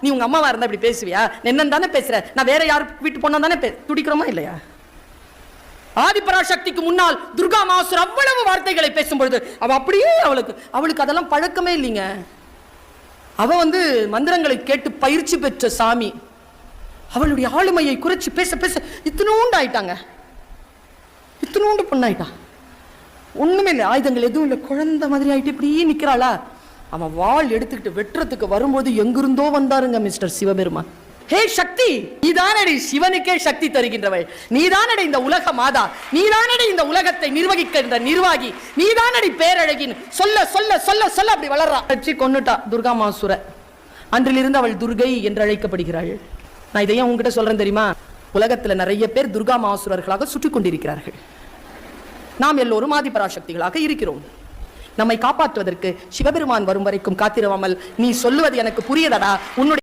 நீ உங்க அம்மாவா இருந்தா இப்படி பேசுவியா? என்னன்னு தானே பேசுற? நான் வேற யார் வீட்டு பொண்ணா தானே துடிக்கிறோமா இல்லையா? ஆதிபராசக்திக்கு முன்னால் துர்கா மாசுர் அவ்வளவு வார்த்தைகளை பேசும்பொழுது அவ அப்படியே அவளுக்கு அதெல்லாம் பழக்கமே இல்லைங்க. அவ மந்திரங்களை கேட்டு பயிற்சி பெற்ற சாமி. அவளுடைய ஆளுமையை குறைச்சி பேச பேச இத்தினூண்டு ஆயிட்டாங்க, இத்தினூண்டு பொண்ணாயிட்டா. ஒண்ணுமே இல்லை, ஆயுதங்கள் எதுவும் இல்லை, குழந்தை மாதிரி ஆயிட்டு இப்படியே நிக்கிறாளா. அவன் வாள் எடுத்துக்கிட்டு வெட்டுறதுக்கு வரும்போது எங்கிருந்தோ வந்தாருங்க மிஸ்டர் சிவபெருமான். ஹே சக்தி, நீதானடி சிவனுக்கே சக்தி தருகின்றவள், நீதானடி இந்த உலக மாதா, நீதானடி இந்த உலகத்தை நிர்வகிக்கின்ற நிர்வாகி, நீதானடி பேரழகின் சொல்ல சொல்ல சொல்ல சொல்ல அப்படி வளர்றா. வச்சு கொன்னுட்டா துர்கா மாசுர. அன்றிலிருந்து அவள் துர்கை என்று அழைக்கப்படுகிறாள். நான் இதையும் உங்ககிட்ட சொல்றேன் தெரியுமா? உலகத்துல நிறைய பேர் துர்கா மாசுரர்களாக சுற்றி கொண்டிருக்கிறார்கள். நாம் எல்லோரும் ஆதிபராசக்திகளாக இருக்கிறோம். நம்மை காப்பாற்றுவதற்கு சிவபெருமான் வரும் வரைக்கும் காத்திருவாமல் நீ சொல்லுவது எனக்கு புரியதடா, உன்னுடைய